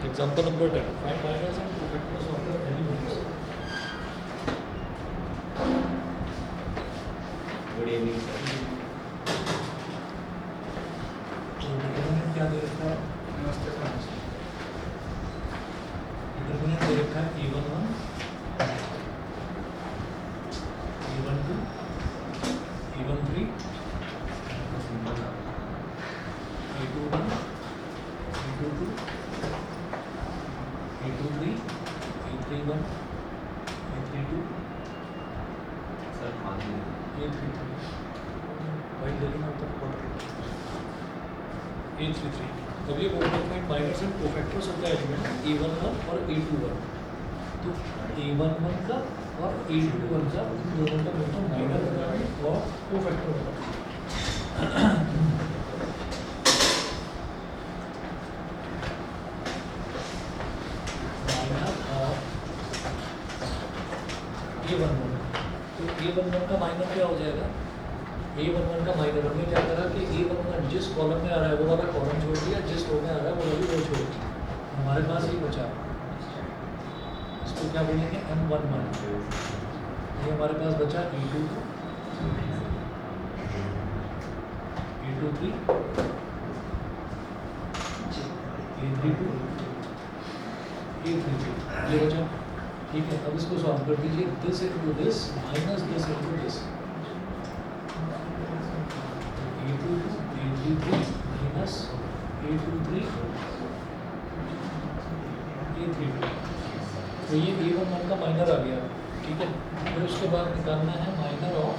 Example number 10. Find minors and cofactors of the elements. Good evening sir. तो determinant क्या दे रखा है? नमस्ते सर। डिटरमिनेंट दे रखा है A11, A12, A13, A21, A22, A23, A31, A32, sir मान लीजिए A33 भाई लेकिन अब तक पढ़ रहे A33। अब ये फाइंड माइनर्स एंड कोफैक्टर्स होता है एलिमेंट A11 और A21। तो A11 का और A21 का उन दोनों का मतलब माइनर होगा और कोफैक्टर होगा। A11 तो A11 का माइनर क्या हो जाएगा? A11 का माइनर हमने क्या करा कि A11 जिस कॉलम में आ रहा है वो वाला कॉलम छोड़ दिया, जिस रो में आ रहा है वो वाली रो छोड़ दी। हमारे पास ये बचा, इसको क्या बोलेंगे? M11। ये हमारे पास बचा A22, A23, A32, A33 ये बचा। ठीक है, अब इसको सॉल्व कर दीजिए। This into this minus this into this, A22 A33 minus A23 A32। तो ये A11 का माइनर आ गया। ठीक है, फिर उसके बाद निकालना है माइनर ऑफ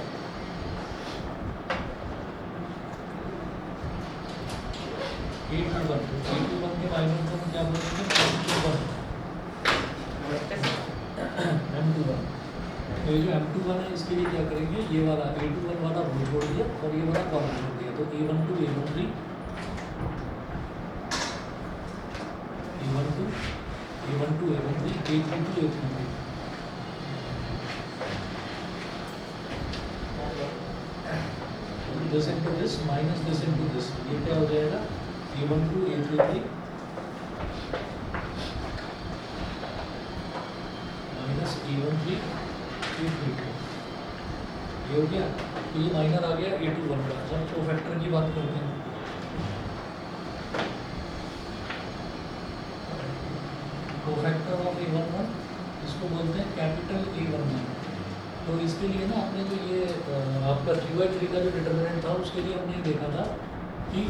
A21। A21 के माइनर को हम क्या बोलेंगे? M21। तो ये जो M21 है इसके लिए क्या करेंगे? ये वाला A21 वाला रो छोड़ दिया और ये वाला कॉलम छोड़ दिया। तो A12 A13 A12 A12 A13 A32 A33। This into this minus this into this, ये क्या हो जाएगा? A12 A33 minus A13 A32। ये हो गया। तो ये माइनर आ गया A21 का। जब कोफैक्टर की बात करते हैं, कोफैक्टर ऑफ A11 इसको बोलते हैं कैपिटल A11। तो इसके लिए ना आपने जो ये आपका 3/3 का जो डिटरमिनेंट था उसके लिए हमने देखा था कि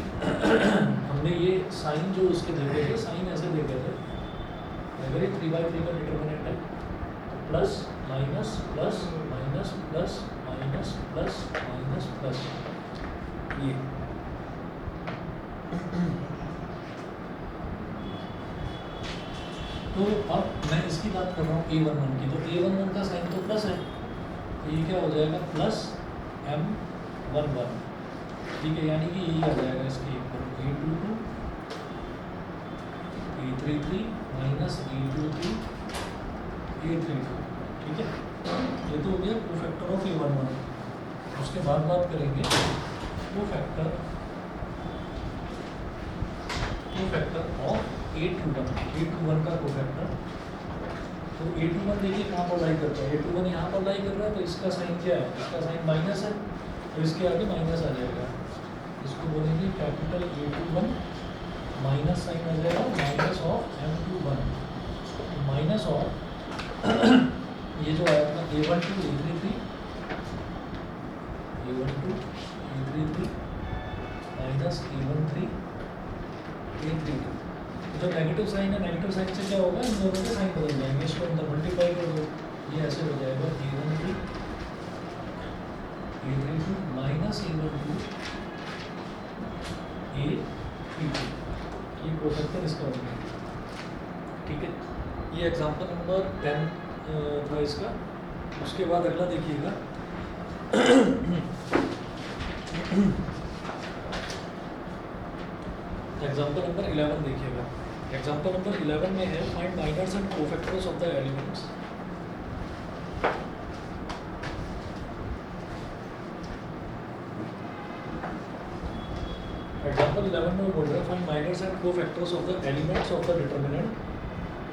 हमने ये साइन जो उसके देखे थे, साइन ऐसे देखे थे। अगर ये 3/3 का डिटरमिनेंट है तो plus minus plus minus plus minus plus minus plus, ये तो अब मैं इसकी बात कर रहा हूँ A11 की। तो A11 का साइन तो प्लस है, तो ये क्या हो जाएगा? Plus M11। ठीक है, यानी कि यही आ जाएगा इसके A22 A33 minus A23 A32। ठीक है, ये तो हो गया कोफैक्टर ऑफ A11। उसके बाद बात करेंगे कोफैक्टर ऑफ A21। A21 का कोफैक्टर, तो A21 देखिए कहाँ पर लाई करता है? A21 यहाँ पर लाई कर रहा है, तो इसका साइन क्या है? इसका साइन माइनस है, तो इसके आगे माइनस आ जाएगा। इसको बोलेंगे कैपिटल A21, माइनस साइन आ जाएगा minus of M21। Minus of ये जो आया था A12 A33 A12 A33 minus A13 A32। जो नेगेटिव साइन है, नेगेटिव साइन से क्या होगा? इन दोनों के साइन बदल जाएंगे। इसको अंदर मल्टीप्लाई कर दो, ये ऐसे हो जाएगा A13 A32 minus A12 A32। ये कोफैक्टर इसका हो गया। ठीक है, ये एग्जांपल नंबर 10 था इसका। उसके बाद अगला देखिएगा एग्जांपल नंबर 11 देखिएगा। एग्जांपल नंबर 11 में है find minors and cofactors of the elements. Example 11 में बोल रहे हैं find minors and cofactors of the elements of the determinant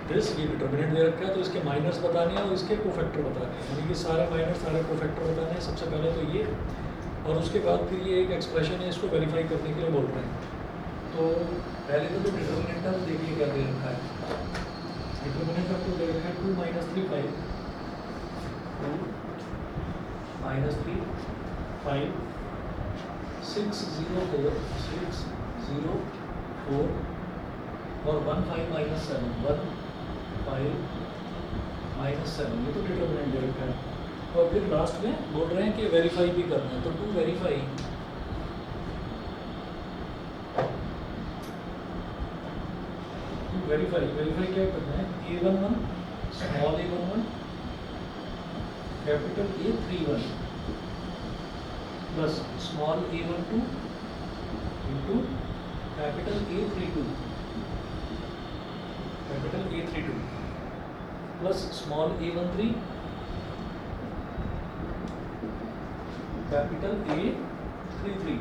this, ये डिटरमिनेंट दे रखा है तो इसके माइनर्स बताने हैं और इसके कोफैक्टर बताने हैं, यानी कि सारे माइनर्स सारे कोफैक्टर बताने हैं सबसे पहले तो ये, और उसके बाद फिर ये एक एक्सप्रेशन है, इसको वेरीफाई करने के लिए बोल रहे हैं। तो पहले तो डिटरमिनेंट देखिए क्या दे रखा है, डिटरमिनेंट आपको दे रखा है 2 - 3 5, 2 - 3 5 6 0 4 6 0 4 और 1 5 - 7 1 5 - 7, ये तो डिटरमिनेंट दे रखा है। और फिर लास्ट में बोल रहे हैं कि वेरीफाई भी करना है, तो टू वेरीफाई वेरीफाई क्या करना है, A11 small a11 capital A31 plus small a12 into capital A32 plus small a13 capital A33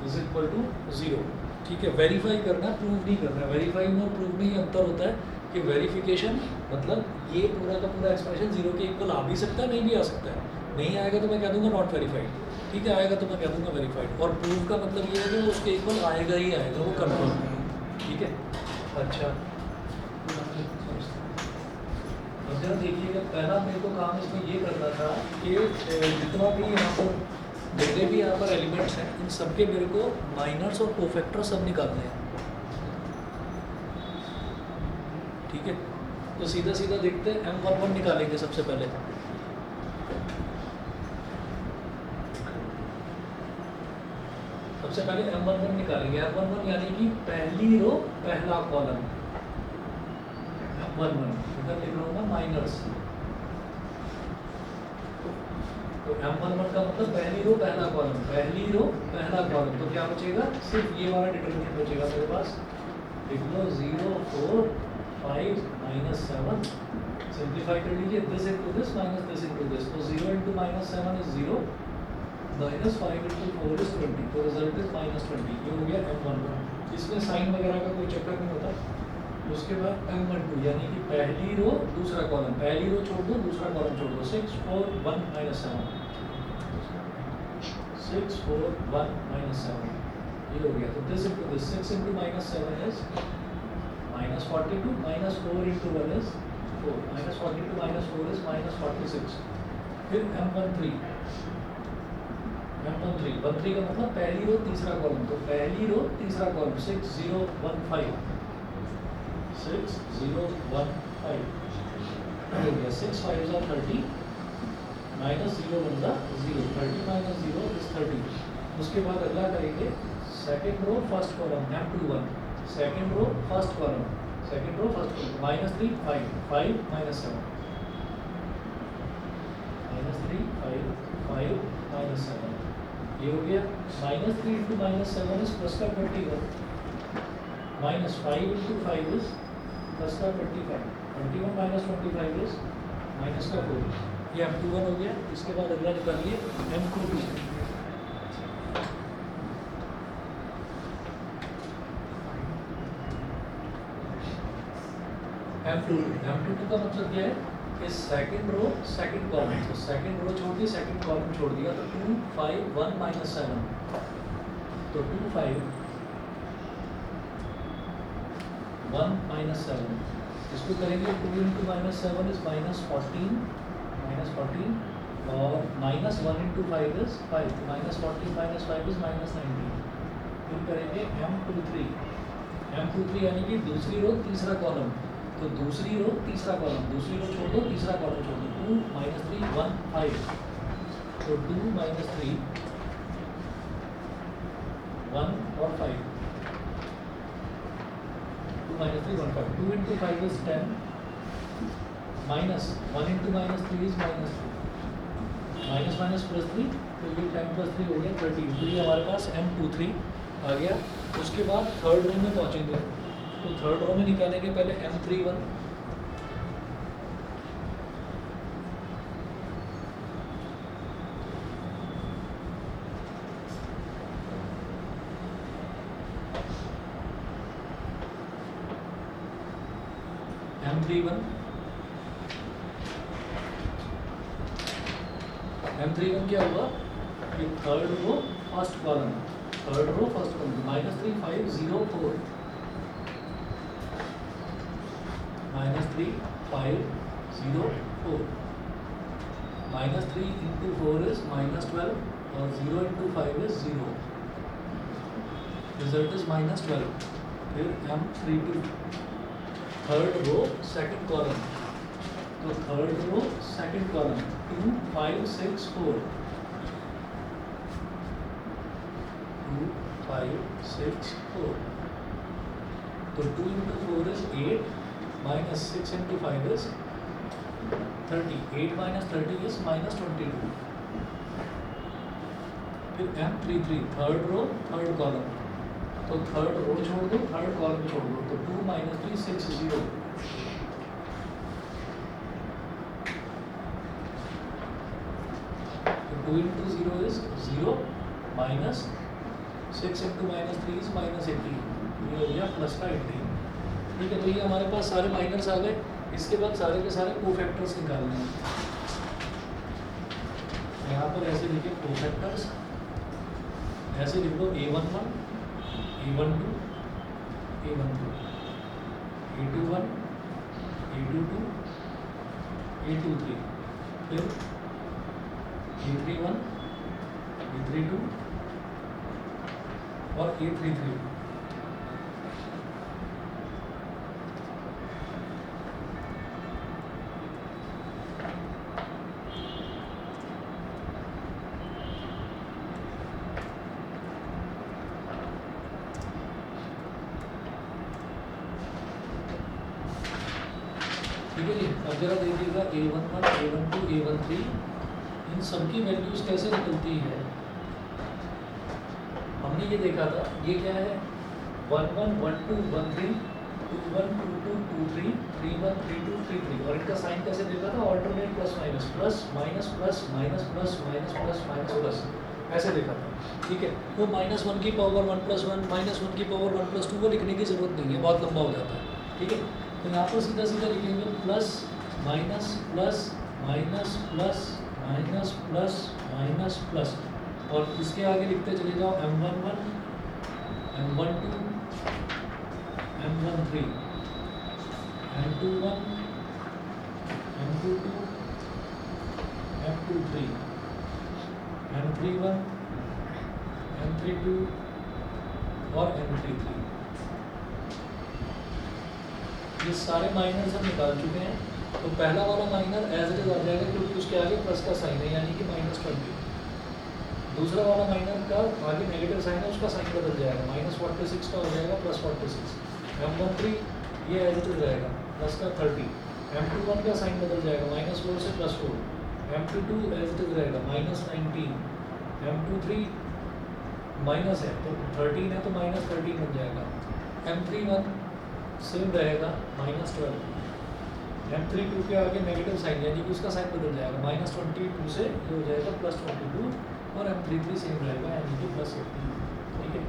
is equal to 0। ठीक है, वेरीफाई करना, प्रूव नहीं करना। वेरीफाई में और प्रूव में ये अंतर होता है कि वेरिफिकेशन मतलब ये पूरा का पूरा एक्सप्रेशन 0 के इक्वल आ भी सकता है, नहीं भी आ सकता है। नहीं आएगा तो मैं कह दूंगा नॉट वेरीफाइड, ठीक है, आएगा तो मैं कह दूंगा वेरीफाइड। और प्रूव का मतलब ये है कि उसके इक्वल आएगा ही आएगा, वो कंफर्म है। ठीक है, अच्छा अब जरा देखिएगा, पहला मेरे को काम इसमें ये करना था कि जितना भी यहाँ पर जितने भी यहाँ पर एलिमेंट्स हैं इन सबके मेरे को माइनर्स और कोफैक्टर सब निकालने हैं। ठीक है, तो सीधा सीधा देखते हैं, M11 निकालेंगे सबसे पहले। सबसे पहले M11 निकालेंगे। M11 यानी कि पहली रो पहला कॉलम, M11 इधर लिख रहा हूँ मैं माइनर्स। तो M11 का मतलब पहली रो पहला कॉलम, पहली रो पहला कॉलम। तो क्या बचेगा, सिर्फ ये वाला डिटरमिनेंट बचेगा मेरे पास। लिख लो 0 4 5 - 7, सिंप्लीफाई कर लीजिए, this into this minus this into this. तो 0 × -7 इज 0, -5 × 4 इज 20, तो रिजल्ट इज -20। ये हो गया M11। इसमें साइन वगैरह का कोई चक्कर नहीं होता। उसके बाद M12 यानी कि पहली रो दूसरा कॉलम, पहली रो छोड़ दो दूसरा कॉलम छोड़ दो। 6 4 1 - 7, 6 4 1 - 7, ये हो गया। तो this into this, 6 × -7 is -42, -4 × 1 is 4, -42 - 4 is -46। फिर M13 13 का मतलब पहली रो तीसरा कॉलम, तो पहली रो तीसरा कॉलम 6 0 1 5, 6 0 1 5 हो गया। 6 5 are 30, -0 1 0, 30 - 0 is 30। उसके बाद अगला करेंगे second row first column, M21 second row first column, second row first column, -3 5 5 - 7, -3 5 5 - 7, ये हो गया। -3 × -7 इज प्लस का 21, -5 × 5 इज प्लस का 25, 21 - 25 इज माइनस का 4। ये M21 हो गया। इसके बाद अगला निकालिए M22। M22 का मतलब क्या है कि सेकंड रो सेकंड कॉलम, तो सेकंड रो छोड़ दी सेकंड कॉलम छोड़ दिया, तो 2 5 1 - 7, तो 2 5 1 - 7 इसको करेंगे। 2 × -7 इज -14 और -1 × 5 इज 5, -14 - 5 इज -19। फिर करेंगे M23 यानी कि दूसरी रो तीसरा कॉलम, तो दूसरी रो तीसरा कॉलम, दूसरी रो छोड़ दो तीसरा कॉलम छोड़ दो। 2 - 3 1 5, तो 2 - 3 1 और 5, 2 - 3 1 5, 2 × 5 is 10, -1 × -3 is -3, -+ 3, तो ये 10 + 3 हो गया 13। तो ये हमारे पास M23 आ गया। उसके बाद थर्ड रो में पहुँचेंगे, तो थर्ड रो में निकालेंगे पहले M31, M31 क्या हुआ कि third row first column -3 5 0 4 -3 5 0 4 -3 into 4 is -12 और 0 into 5 is 0. Result is -12. फिर M32 third row second column, तो थर्ड रो सेकंड कॉलम 2 5 6 4 2 5 6 4, तो 2 into 4 is 8 minus 6 into 5 is 30. 8 minus 30 is -22. फिर M33 third row third column, तो third row छोड़ दो third column छोड़ दो, तो 2 - 3 6 0. तो 2 into 0 is 0 minus 6 into -3 is -18. ये हो गया प्लस का 18. ठीक है, तो ये हमारे पास सारे माइनर्स आ गए. इसके बाद सारे के सारे कोफैक्टर्स निकालने हैं. यहाँ पर ऐसे लिखे कोफैक्टर्स, ऐसे लिख दो A11 A12 A12 A21 A22 A23, फिर A31 A32 और A33. ठीक है जी. अब जरा देखिएगा A11 A12 A13 इन सबकी वैल्यूज कैसे निकलती है. हमने ये देखा था, ये क्या है 11 12 13 21 22 23 31 32 33, और इनका साइन कैसे देखा था alternate plus minus plus minus plus minus plus minus plus minus plus ऐसे देखा था. ठीक है, वो -1 की पावर 1 + 1 -1 की पावर 1 + 2 को लिखने की जरूरत नहीं है, बहुत लंबा हो जाता है. ठीक है, तो यहाँ पर सीधा सीधा लिखेंगे plus minus plus minus plus minus plus minus plus, और इसके आगे लिखते चले जाओ M11 M12 M13 M21 M22 M23 M31 M32 और M33. ये सारे माइनर्स हम निकाल चुके हैं. तो पहला वाला माइनर एज इट इज आ जाएगा क्योंकि उसके आगे प्लस का साइन है, यानी कि -20. दूसरा वाला माइनर का आगे नेगेटिव साइन है, उसका साइन बदल जाएगा, -46 का हो जाएगा +46. M13 ये एज इट इज रहेगा प्लस का 30. M21 का साइन बदल जाएगा -4 से +4. M22 एज इट इज रहेगा -19. M23 माइनस है तो 13 है तो -13 बन जाएगा. M31 सेम रहेगा -12. M32 के आगे नेगेटिव साइन यानी कि उसका साइन बदल जाएगा, -22 से ये हो जाएगा +22, और M33 सेम रहेगा यानी कि +18. ठीक है,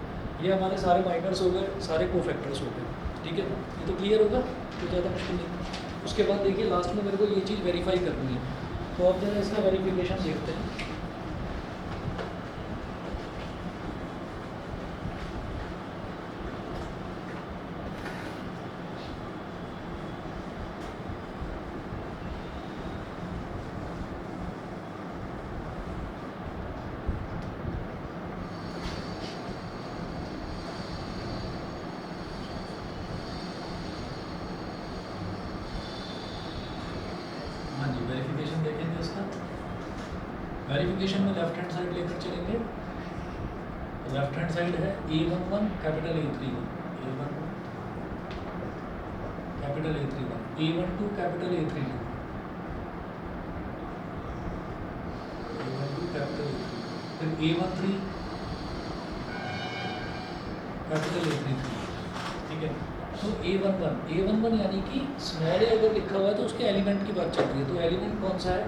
ये हमारे सारे माइनर्स हो गए, सारे कोफैक्टर्स हो गए. ठीक है, ये तो क्लियर होगा, तो ज़्यादा मुश्किल नहीं. उसके बाद देखिए लास्ट में मेरे को ये चीज़ वेरीफाई करनी है, तो अब जरा इसका वेरिफिकेशन देखते हैं. वेरिफिकेशन देखेंगे इसका. वेरिफिकेशन में लेफ्ट हैंड साइड लेकर चलेंगे. लेफ्ट हैंड साइड है A11 capital A31 A11 capital A31 A12 capital A32 A12 capital A32, फिर A13 कैपिटल A33. ठीक है, तो A11 यानी कि स्मॉल ए अगर लिखा हुआ है तो उसके एलिमेंट की बात चल रही है. तो एलिमेंट कौन सा है,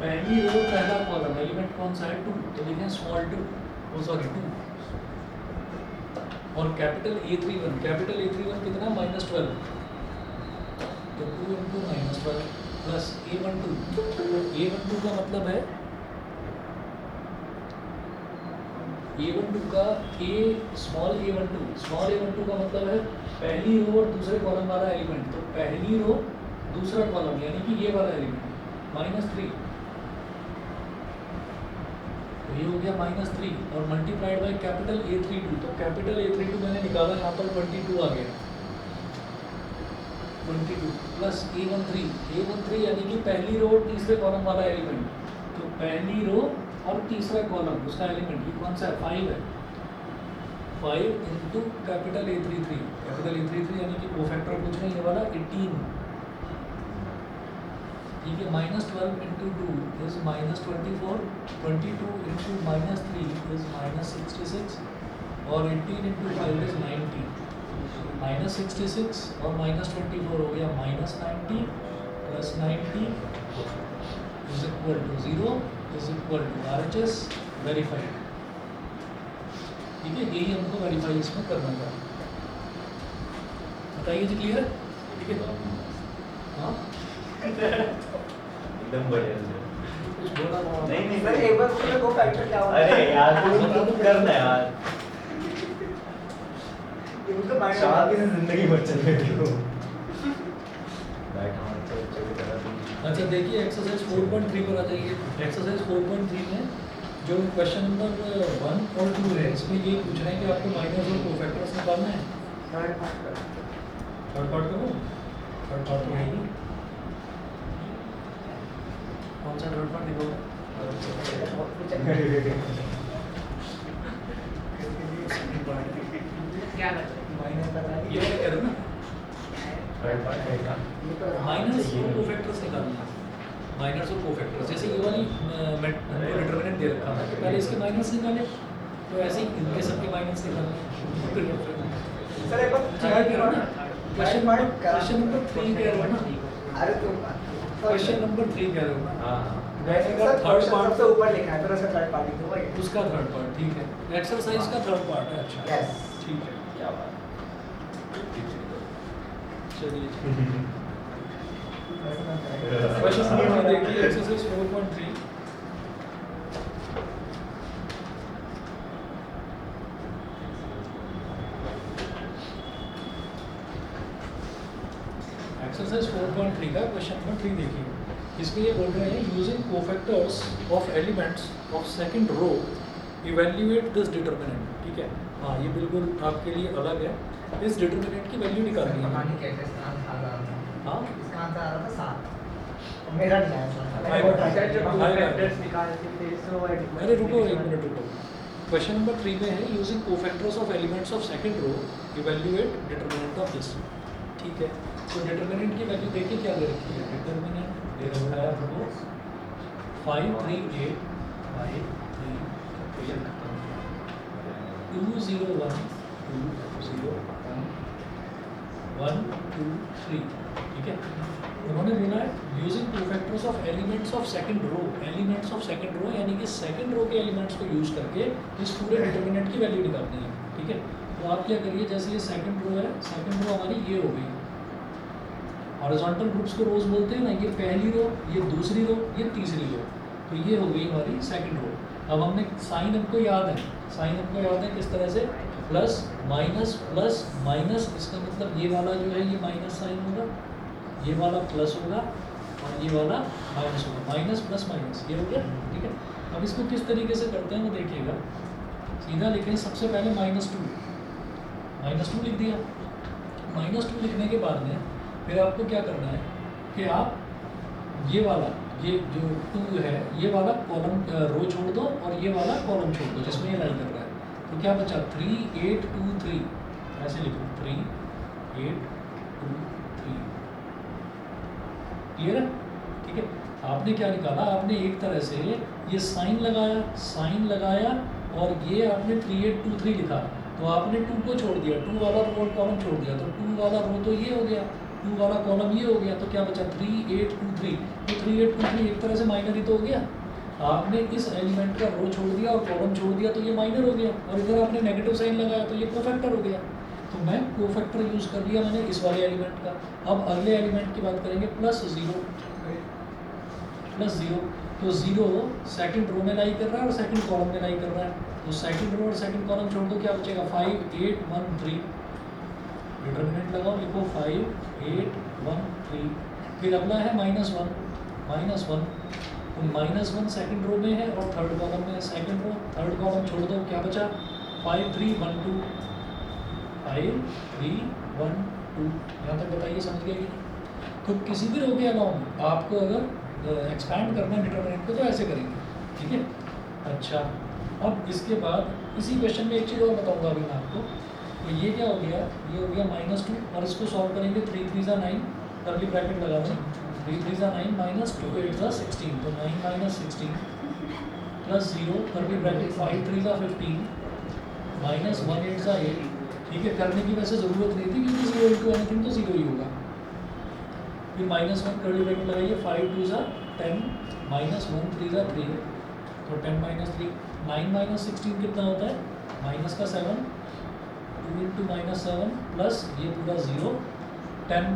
पहली रो पहला कॉलम, एलिमेंट कौन सा है 2, तो लिखें स्मॉल 2 2. और कैपिटल A31 कितना -12, तो 2 इंटू -12 प्लस A12, तो A12 का मतलब है A12 का स्मॉल a12 का मतलब है पहली रो और दूसरे कॉलम वाला एलिमेंट, तो पहली रो दूसरा कॉलम यानी कि ये वाला एलिमेंट -3, तो ये हो गया -3 और मल्टीप्लाइड बाय कैपिटल A32, तो कैपिटल A32 मैंने निकाला, यहाँ पर 22 आ गया, 22 प्लस A13 यानी कि पहली रो और तीसरे कॉलम वाला एलिमेंट, तो पहली रो और तीसरा कॉलम उसका एलिमेंट ये कौन सा है, 5 है, 5 इंटू कैपिटल A33 यानी कि कोफैक्टर पूछ रहे हैं ये वाला 18, ठीक है, -12 इंटू 2 इज -24, 22 इंटू -3 इज -66 और 18 इंटू 5 इज 90, -66 और -24 हो गया -90 plus 90 is equal to 0 is equal to RHS verified, ठीक है, यही हमको वेरीफाई इसमें करना था, बताइए जी, क्लियर है, ठीक है, हाँ एकदम बढ़िया सर। कुछ बोला नहीं सर एक बार उसमें को फैक्टर क्या होता है? अरे यार तू करना यार, ये तो माइनस शादी से जिंदगी बच चल रही हो। बैठ हाथ से बच्चे की तरह तुम। अच्छा देखिए एक्सरसाइज 4.3 पर आ जाइए। एक्सरसाइज 4.3 में जो क्वेश्चन नंबर 1 और 2 है इसमें ये पूछ रहे हैं कि आपको माइनस और कोफैक्टर्स निकालना है। थर्ड फैक्टर थर्ड पार्ट करो, थर्ड पार्ट तो है ही। कौन सा थर्ड पार्ट निकालो? क्या माइनस ये मैं कह रहा हूँ ना, थर्ड पार्ट है क्या? माइनस और कोफैक्टर्स निकालना है। माइनस और कोफैक्टर्स, जैसे ये वाली डिटरमिनेंट दे रखा था कि पहले इसके माइनस निकाले, तो ऐसे ही इनके सबके माइनस निकालने। सर एक बार क्या कह रहा हूँ ना, क्वेश्चन नंबर 3 कह रहा हूँ ना, अरे तुम क्वेश्चन नंबर 3 कह रहे हो ना, हाँ वैसे थर्ड थर्ड पार्ट सबसे ऊपर लिखा है तो उसका थर्ड पार्ट लिख दो भाई। उसका थर्ड पार्ट, ठीक है, एक्सरसाइज का थर्ड पार्ट है। अच्छा यस ठीक है, क्या बात। चलिए क्वेश्चन क्वेश्चन नंबर देखिए एक्सरसाइज 4.3। एक्सरसाइज 4.3 का क्वेश्चन नंबर 3 देखिए, इसमें ये बोल रहे हैं using cofactors of elements of second row evaluate this determinant. ठीक है, हाँ ये बिल्कुल आपके लिए अलग है, इस डिटरमिनेंट की वैल्यू निकालनी है। पानी कैसे स्नान खा रहा था? हाँ इसका आंसर आ रहा था 7। मेरा नहीं आया सर। अरे रुको एक मिनट रुको, क्वेश्चन नंबर 3 में है using cofactors of elements of second row evaluate determinant of this. ठीक है, तो डिटरमिनेंट की वैल्यू देखिए क्या दे रखी है। डिटरमिनेंट दे रखा है हमको 5 3 8 5 3 8 2 0 1 2 0 1 2 3। ठीक है, उन्होंने बोला है using cofactors of elements of second row, elements of second row यानी कि सेकंड रो के एलिमेंट्स को यूज करके इस पूरे डिटरमिनेंट की वैल्यू निकालनी है। ठीक है, तो आप क्या करिए, जैसे ये सेकंड रो है, सेकंड रो हमारी ये हो गई, हॉरिजॉन्टल ग्रुप्स को रोज बोलते हैं ना, ये पहली रो, ये दूसरी रो, ये तीसरी रो, तो ये हो गई हमारी सेकंड रो। अब हमने साइन हमको याद है, साइन हमको याद है किस तरह से, प्लस माइनस, इसका मतलब ये वाला जो है ये माइनस साइन होगा, ये वाला प्लस होगा और ये वाला माइनस होगा, माइनस प्लस माइनस, ये हो गया। ठीक है, अब इसको किस तरीके से करते हैं वो देखिएगा, सीधा लिखें, सबसे पहले -2 लिख दिया। -2 लिखने के बाद में फिर आपको क्या करना है कि आप ये वाला, ये जो 2 है, ये वाला कॉलम रो छोड़ दो और ये वाला कॉलम छोड़ दो जिसमें ये लाइन कर रहा है, तो क्या बचा 3 8 2 3, ऐसे लिखो 3 8 2 3। क्लियर है? ठीक है, आपने क्या निकाला, आपने एक तरह से ये साइन लगाया और ये आपने 3 8 2 3 लिखा, तो आपने 2 को छोड़ दिया, 2 वाला रो और कॉलम छोड़ दिया, तो 2 वाला रो तो ये हो गया, 2 वाला कॉलम ये हो गया, तो क्या बचा 3 8 2 3। तो 3 8 2 3 एक तरह से माइनर ही तो हो गया। आपने इस एलिमेंट का रो छोड़ दिया और कॉलम छोड़ दिया तो ये माइनर हो गया, और इधर आपने नेगेटिव साइन लगाया तो ये कोफैक्टर हो गया। तो मैं कोफैक्टर यूज़ कर लिया मैंने इस वाले एलिमेंट का। अब अगले एलिमेंट की बात करेंगे +0 +0। तो 0 सेकंड रो में लाई कर रहा है और सेकंड कॉलम में लाई कर रहा है। तो सेकंड रो और सेकंड कॉलम छोड़ दो, क्या बचेगा 5 8 1 3। डिटरमिनेंट लगाओ, लिखो 5 8 1 3। फिर अगला है -1 -1। तो -1 सेकंड रो में है और थर्ड कॉलम में है। सेकंड रो थर्ड कॉलम छोड़ दो, क्या बचा 5 3 1 2। 5 3 1 2। यहाँ तक बताइए समझ गए कि नहीं? तो किसी भी रो के अलाउंग आपको अगर एक्सपैंड करना है डिटरमिनेंट को तो ऐसे करेंगे, ठीक है। अच्छा, अब इसके बाद इसी क्वेश्चन में एक चीज़ और बताऊंगा अभी मैं आपको। तो ये क्या हो गया, ये हो गया -2 और इसको सॉल्व करेंगे। 3 3 ज़ा 9, कर्ली ब्रैकेट लगा दें। 3 3 ज़ा 9 -2 8 ज़ा 16। तो 9 - 16 +0 कर्ली ब्रैकेट 5 3 ज़ा 15 -1 8 ज़ा 8। ठीक है, करने की वैसे ज़रूरत नहीं थी क्योंकि 0 इंटू एनीथिंग तो 0 ही होगा। फिर -1 कर्ली ब्रैकेट लगाइए। 5 2 ज़ा 10 -1 3 ज़ा 3। तो 10 - 3 9 - 16 कितना होता है, माइनस का 7। 2 इंटू -7 प्लस ये पूरा 0। 10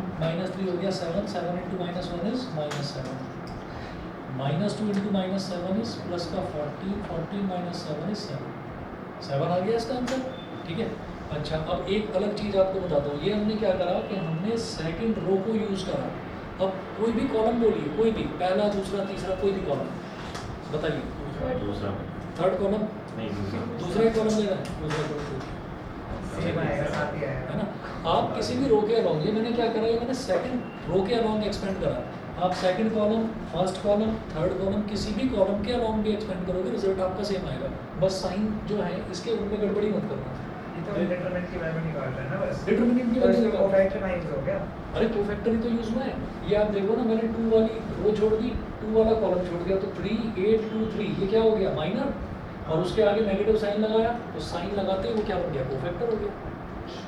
- 3 हो गया 7। 7 into -1 is -7। -2 into -7 is plus का 14। 14 - 7 इज 7। 7 आ गया इसका आंसर, ठीक है। अच्छा, अब एक अलग चीज़ आपको बताता हूँ। ये हमने क्या करा कि हमने सेकंड रो को यूज़ करा। अब कोई भी कॉलम बोलिए, कोई भी, पहला दूसरा तीसरा कोई भी कॉलम बताइए। दूसरा थर्ड कॉलम नहीं, दूसरे कॉलम लेना है, दूसरा कॉलम सेम आएगा, साथ ही आएगा। है ना। आप किसी भी रो के अलॉन्ग, ये मैंने क्या करा, ये मैंने सेकंड रो के अलॉन्ग एक्सपेंड करा। आप second column, first column, third column, किसी भी कॉलम के अलॉन्ग भी एक्सपेंड करोगे, रिजल्ट आपका सेम आएगा। बस साइन जो है इसके उनमें गड़बड़ी मत करना। ये तो डिटरमिनेंट की वैल्यू निकाल रहा है ना बस। डिटरमिनेंट की तो वैल्यू इसमें निकाल। कोफैक्टर 9 हो गया। अरे कोफैक्टर ही तो यूज हुआ है। ये आप देखो ना, मैंने 2 वाली रो छोड़ दी, 2 वाला कॉलम छोड़ दिया, तो 3 8 2 3 ये क्या हो गया, माइनर। और उसके आगे नेगेटिव साइन लगाया, तो साइन लगाते वो क्या बन गया, कोफैक्टर हो गया।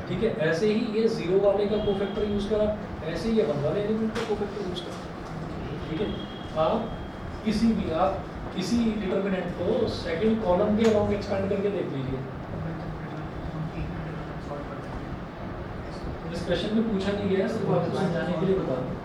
ठीक है, ऐसे ही ये 0 वाले का कोफैक्टर यूज करा, ऐसे ही ये 1 वाले एलिमेंट का कोफैक्टर यूज करा। ठीक है, आप किसी डिटरमिनेंट को सेकंड कॉलम के अलॉन्ग एक्सपेंड करके देख लीजिए। इस क्वेश्चन में पूछा नहीं गया, सिर्फ आपको समझाने के लिए बता दूं।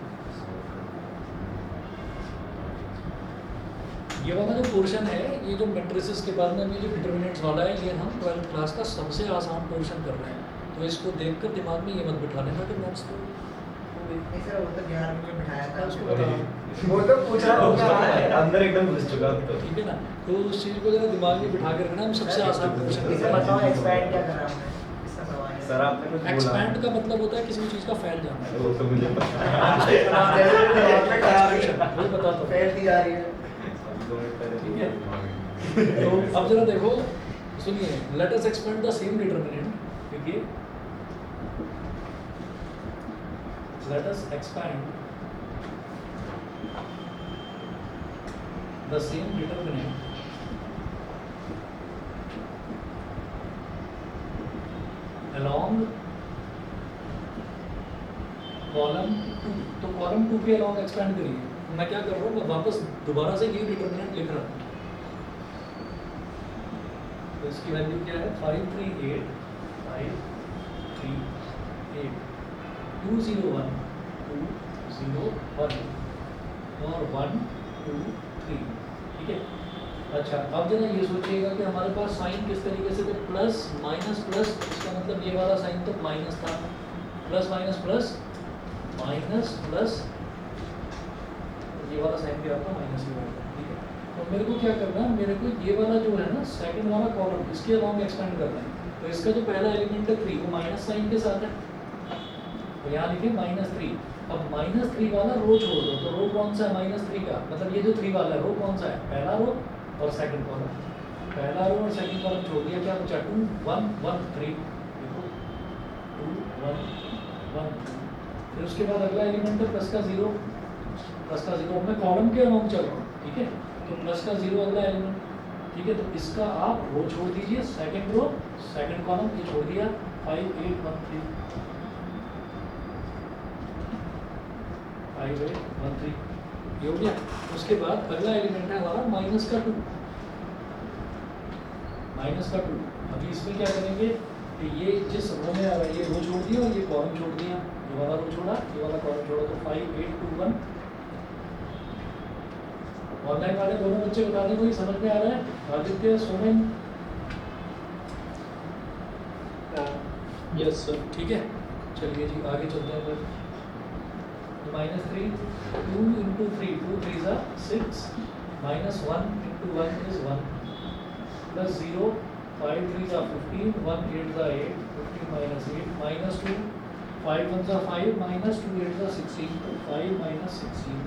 ये वाला जो पोर्शन है, ये जो मैट्रिसेस के बाद में ये जो डिटरमिनेंट्स वाला है, ये हम 12th क्लास का सबसे आसान पोर्शन कर रहे हैं। तो इसको देखकर दिमाग में ये मत बिठा लेना कि नोट्स तो नहीं सर, वो तो 11 में बिठाया था उसको उसको। बता। वो तो पूछा होगा अंदर एकदम घुस चुका अब तो। ठीक है ना, तो उस चीज़ को जरा दिमाग में बिठा के रखना। हम सबसे आसान पोर्शन इसे बताओ एक्सपैंड क्या करा हमने, इसका सवाल है। सर आपने कुछ बोला। एक्सपैंड का मतलब होता है किसी भी चीज़ का फैल जाना। वो तो मुझे पता वो बता दो। फैल दी जा रही है। ठीक है। तो अब जरा देखो, सुनिए, let us expand the same determinant. देखिए, let us expand the same determinant along column 2। तो कॉलम 2 के along expand करिए। मैं क्या कर रहा हूँ, मैं वापस दोबारा से ये डिटरमिनेंट लिख रहा हूँ। तो इसकी वैल्यू क्या है, 5 3 8 5 3 8 2 0 1 2 0 1 और 1 2 3। ठीक है। अच्छा, अब जरा ये सोचिएगा कि हमारे पास साइन किस तरीके से थे, प्लस माइनस प्लस। इसका मतलब ये वाला साइन तो माइनस था, plus minus plus minus plus, ये वाला साइन भी आपका माइनस ही होगा। ठीक है, तो मेरे को क्या करना है, मेरे को ये वाला जो है ना सेकंड वाला कॉलम, इसके अलॉन्ग एक्सपेंड करना है। तो इसका जो पहला एलिमेंट है 3, वो माइनस साइन के साथ है, तो यहाँ लिखे -3। अब -3 वाला रो छोड़ दो, तो रो कौन सा है -3 का, मतलब ये जो 3 वाला है रो कौन सा है, पहला रो और सेकंड कॉलम। पहला रो और सेकंड कॉलम छोड़ दिया, क्या बचा 2 1 1 3। देखो 2 1 1 2। फिर उसके बाद अगला एलिमेंट है प्लस का 0, प्लस का 0। मैं कॉलम के अलॉन्ग चल रहा हूँ, ठीक है। तो प्लस का 0 अगला एलिमेंट, ठीक है। तो इसका आप रो छोड़ दीजिए, सेकंड रो सेकंड कॉलम ये छोड़ दिया, 5 8 1 3 5 8 1 3 ये हो गया। उसके बाद अगला एलिमेंट है हमारा माइनस का 2, माइनस का 2। अभी इसमें क्या करेंगे, कि ये जिस रो में आ रहा है ये रो छोड़ दिया और ये कॉलम छोड़ दिया, ये वाला रो छोड़ा, ये वाला कॉलम छोड़ा, तो 5 8 2 1। ऑनलाइन वाले दोनों बच्चे बता दें कोई समझ में आ रहा है? आदित्य, सोमेन? Yes sir. ठीक है, चलिए जी आगे चलते हैं फिर। -3 2 into 3 2 3s are 6 -1 into 1 is 1 plus 0 5 3s are 15 1 8s are 8 15 minus 8 minus 2 5 1s are 5 minus 2 8s are 16 तो 5 minus 16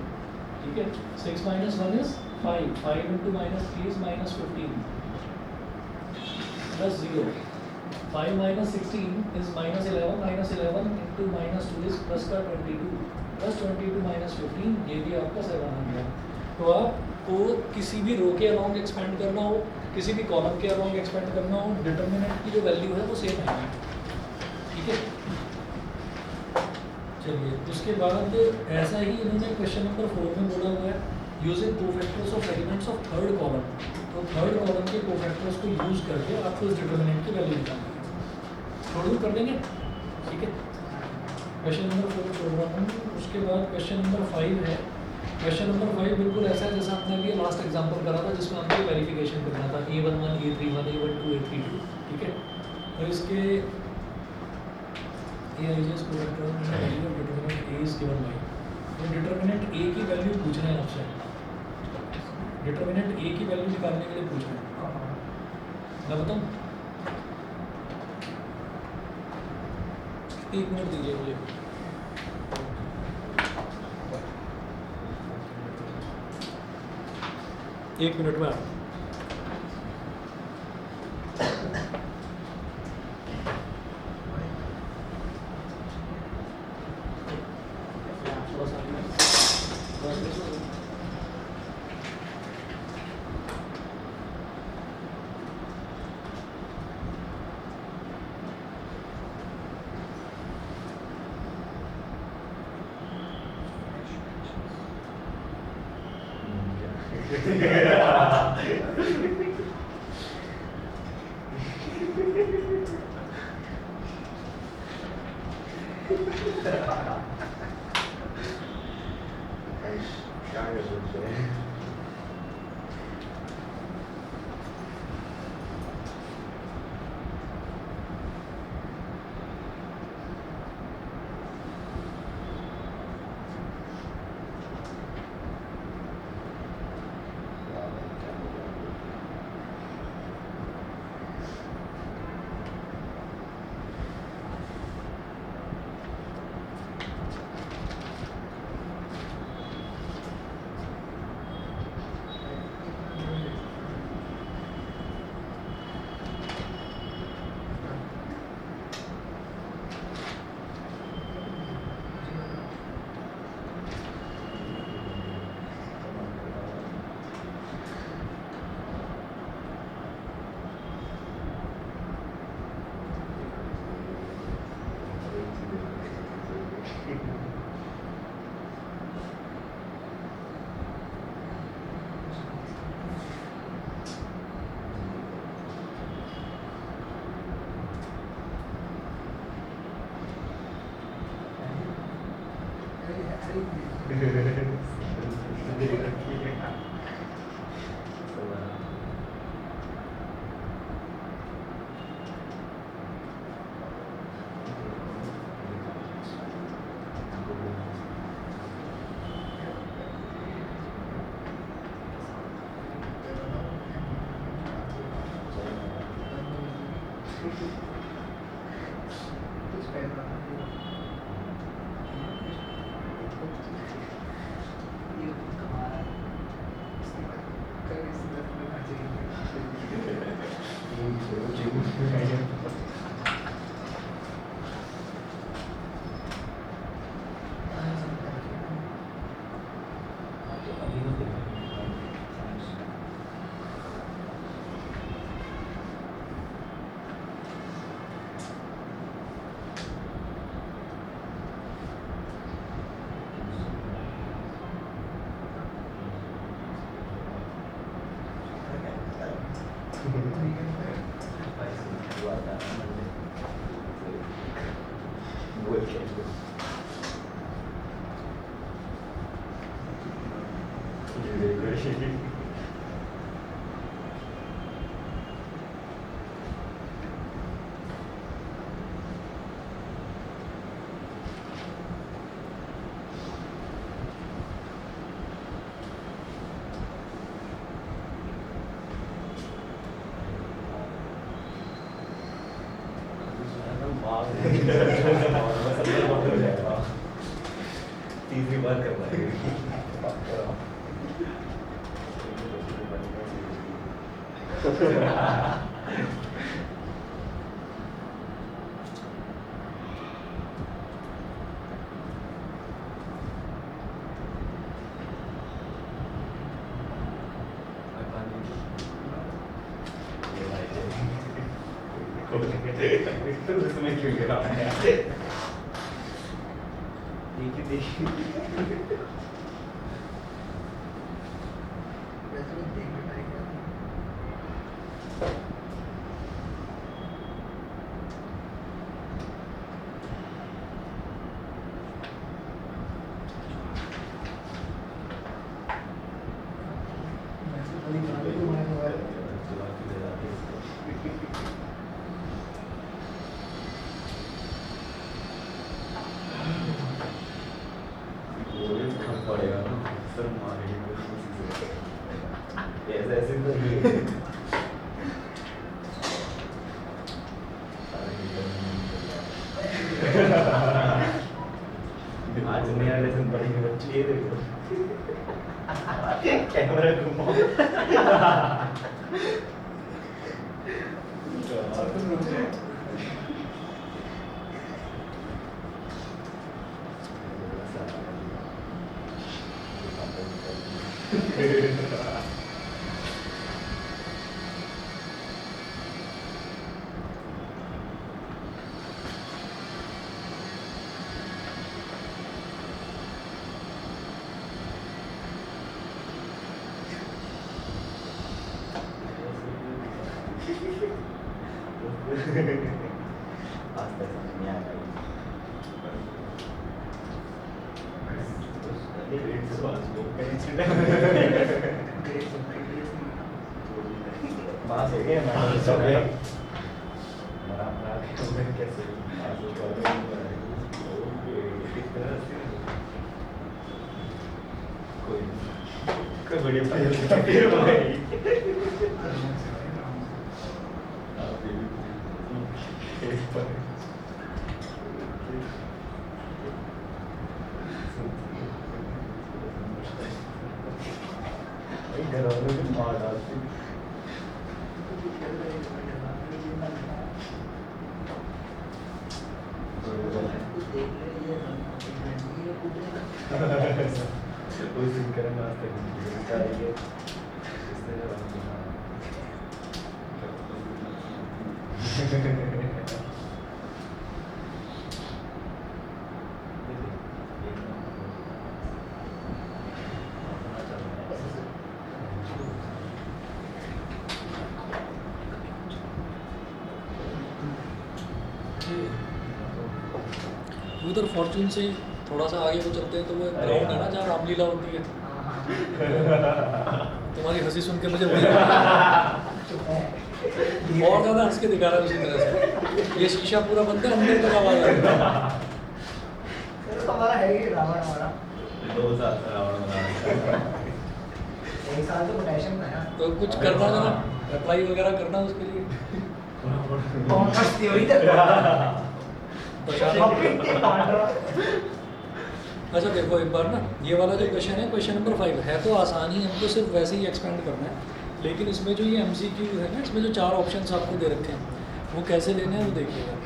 ठीक है। 6 minus 1 is 5 5 into -3 is -15 plus 0 5 minus 16 is -11 -11 into -2 is plus का 22 plus 22 minus 15 ये भी आपका 7 आ गया। तो आपको किसी भी रो के अलोंग एक्सपेंड करना हो, किसी भी कॉलम के अलोंग एक्सपेंड करना हो, डिटर्मिनेंट की जो वैल्यू है वो सेम आएगी, ठीक है। चलिए उसके बाद ऐसा ही इन्होंने क्वेश्चन नंबर 4 में बोला हुआ है using cofactors of elements of third column. तो थर्ड कॉलम के कोफैक्टर्स को यूज करके आपको इस डिटर्मिनेंट की वैल्यू निकालनी है। छोड़ कर देंगे, ठीक है। क्वेश्चन नंबर 4 छोड़ रहा हूँ। उसके बाद क्वेश्चन नंबर 5 है। क्वेश्चन नंबर 5 बिल्कुल ऐसा है जैसा हमने अभी लास्ट एग्जांपल करा था जिसमें हमको वेरिफिकेशन करना था A11 A31 A12 A32, ठीक है। तो इसके AIJs को value of determinant A is given by, तो डिटरमिनेंट A की वैल्यू पूछना है आपसे। डिटरमिनेंट A की वैल्यू निकालने के लिए पूछना है। मैं बताऊँ, 1 मिनट दीजिए मुझे। एक मिनट में क्या कर सकते हैं? Thank you. बोल के तीसरी बार कर उसमें क्यों गिरा देखिए देखिए वैसे भी देख के ट्राई किया वैसे खाली गाने को मार रहा है पड़ेगा सर मारेंगे ऐसे ऐसे तो नहीं आज नया लेसन पढ़ेंगे बच्चे ये देखो कैमरा घुमाओ आज तक समझ नहीं आया पास हो गए मैडम सब गए मेरा अपना कैसे पास हो गया कोई बड़ी घर वालों को मार डालती कोई सिंह करेंगे आज तक उधर फॉर्चून से थोड़ा सा आगे को चलते हैं तो वो ग्राउंड है ना जहाँ रामलीला होती है। तुम्हारी हंसी सुन के मुझे और ज़्यादा हंस के दिखा रहा है उसी तरह से। ये शीशा पूरा बंद है, अंदर तक आवाज़ आ रही है। हमारा है ही रावण हमारा 2 साल से रावण बना एक साल तो पोटेशियम था यार तो कुछ करना था ना, अप्लाई वगैरह करना उसके लिए। कौन सा थ्योरी तक अच्छा देखो एक बार ना, ये वाला जो क्वेश्चन है क्वेश्चन नंबर 5 है तो आसान ही, हमको सिर्फ वैसे ही एक्सपेंड करना है। लेकिन इसमें जो ये MCQ है ना, इसमें जो 4 ऑप्शंस आपको दे रखे हैं वो कैसे लेने हैं वो देखिएगा।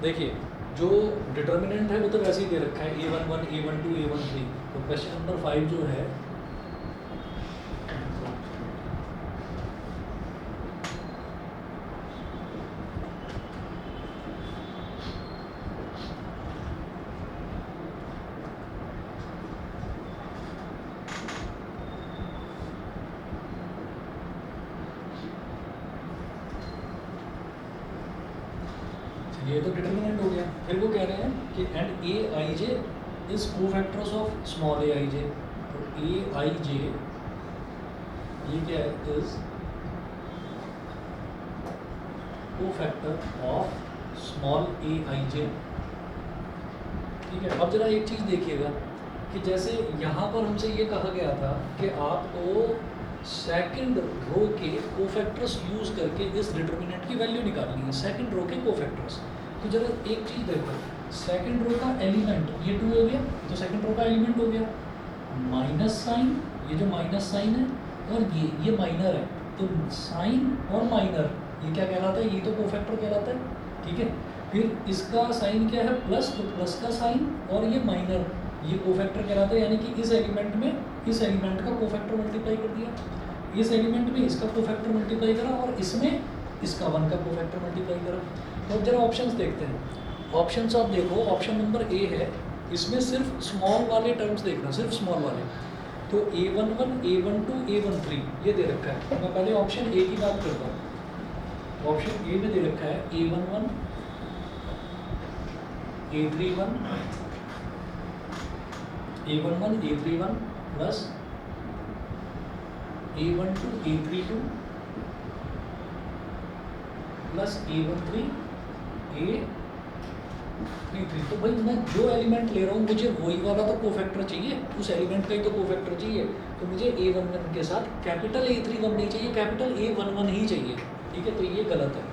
देखिए जो डिटर्मिनेंट है वो तो वैसे ही दे रखा है A11, A12, A13। तो क्वेश्चन नंबर 5 जो है ये तो डिटर्मिनेंट हो गया। फिर वो कह रहे हैं कि and A I J is cofactors of small A I J. तो ए आई जे ये क्या है, is cofactor of small A I J. ठीक है, अब जरा एक चीज़ देखिएगा कि जैसे यहाँ पर हमसे ये कहा गया था कि आपको सेकंड रो के कोफैक्टर्स यूज़ करके इस डिटर्मिनेंट की वैल्यू निकालनी है, सेकंड रो के कोफैक्टर्स। तो जरा एक चीज़ देखो, सेकंड रो का एलिमेंट ये 2 हो गया, तो सेकंड रो का एलिमेंट हो गया माइनस साइन, ये जो माइनस साइन है, और ये माइनर है, तो साइन और माइनर ये क्या कहलाता है, ये तो कोफैक्टर कहलाता है। ठीक है, फिर इसका साइन क्या है प्लस, तो प्लस का साइन, और ये माइनर ये कोफैक्टर कहलाता है, यानी कि इस एलिमेंट में इस एलिमेंट का कोफैक्टर मल्टीप्लाई कर दिया, इस एलिमेंट में इसका कोफैक्टर मल्टीप्लाई करा, और इसमें इसका 1 का कोफैक्टर मल्टीप्लाई करा। तो अब जरा ऑप्शंस देखते हैं। ऑप्शंस आप देखो, ऑप्शन नंबर ए है, इसमें सिर्फ स्मॉल वाले टर्म्स देखना, सिर्फ स्मॉल वाले। तो A11, A12, A13 ये दे रखा है। मैं पहले ऑप्शन ए की बात करता हूँ। ऑप्शन ए में दे रखा है A11, A31, A11, A31 plus A12, A32 plus A13, A33। तो भाई मैं जो एलिमेंट ले रहा हूँ मुझे वही वाला तो कोफैक्टर चाहिए, उस एलिमेंट का ही तो कोफैक्टर चाहिए। तो मुझे A11 के साथ कैपिटल A31 नहीं चाहिए, कैपिटल A11 ही चाहिए। ठीक है, तो ये गलत है,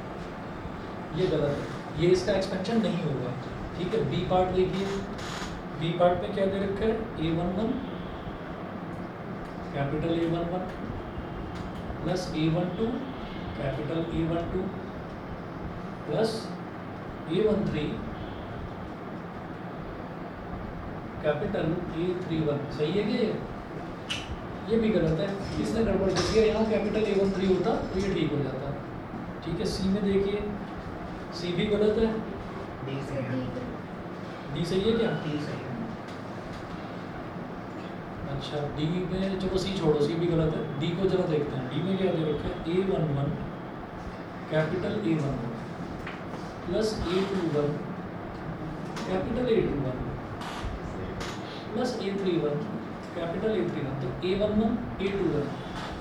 ये गलत है, ये इसका एक्सपेंशन नहीं होगा। ठीक है, बी पार्ट देखिए, बी पार्ट में क्या दे रखा है, A11 capital A11 plus A12 capital A12 plus A13 capital A31। सही है कि ये भी गलत है, इसने गड़बड़ कर दिया, यहाँ कैपिटल A13 होता तो ये ठीक हो जाता। ठीक है, सी में देखिए, सी भी गलत है, डी सही है। डी सही है क्या? डी सही है। अच्छा, डी में चलो सी छोड़ो, सी भी गलत है, डी को जरा देखते हैं। डी में क्या दे रखा है, A11 capital A11 plus A21 capital A21 plus A31 capital A31। तो A11 A21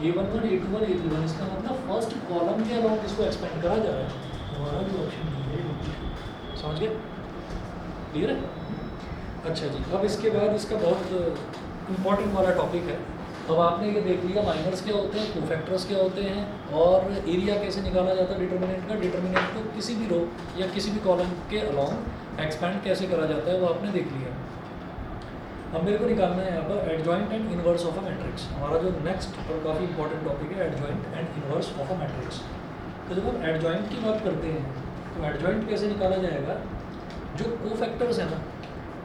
A11 A21 A31, इसका मतलब फर्स्ट कॉलम के अलाउंग इसको एक्सपेंड करा जा रहा है। हमारा जो ऑप्शन है समझ गए, क्लियर है? अच्छा जी, अब इसके बाद इसका बहुत इम्पॉर्टेंट वाला टॉपिक है। अब आपने ये देख लिया माइनर्स क्या होते हैं, कोफैक्टर्स क्या होते हैं, और एरिया कैसे निकाला जाता है डिटर्मिनेंट का। डिटर्मिनेंट को किसी भी रो या किसी भी कॉलम के अलाउंग एक्सपेंड कैसे करा जाता है वो आपने देख लिया। अब मेरे को निकालना है यहाँ पर adjoint and inverse of a matrix. हमारा जो नेक्स्ट और काफ़ी इंपॉर्टेंट टॉपिक है adjoint and inverse of a matrix. तो जब हम एडजॉइंट की बात करते हैं तो एडजॉइंट कैसे निकाला जाएगा, जो कोफैक्टर्स है ना,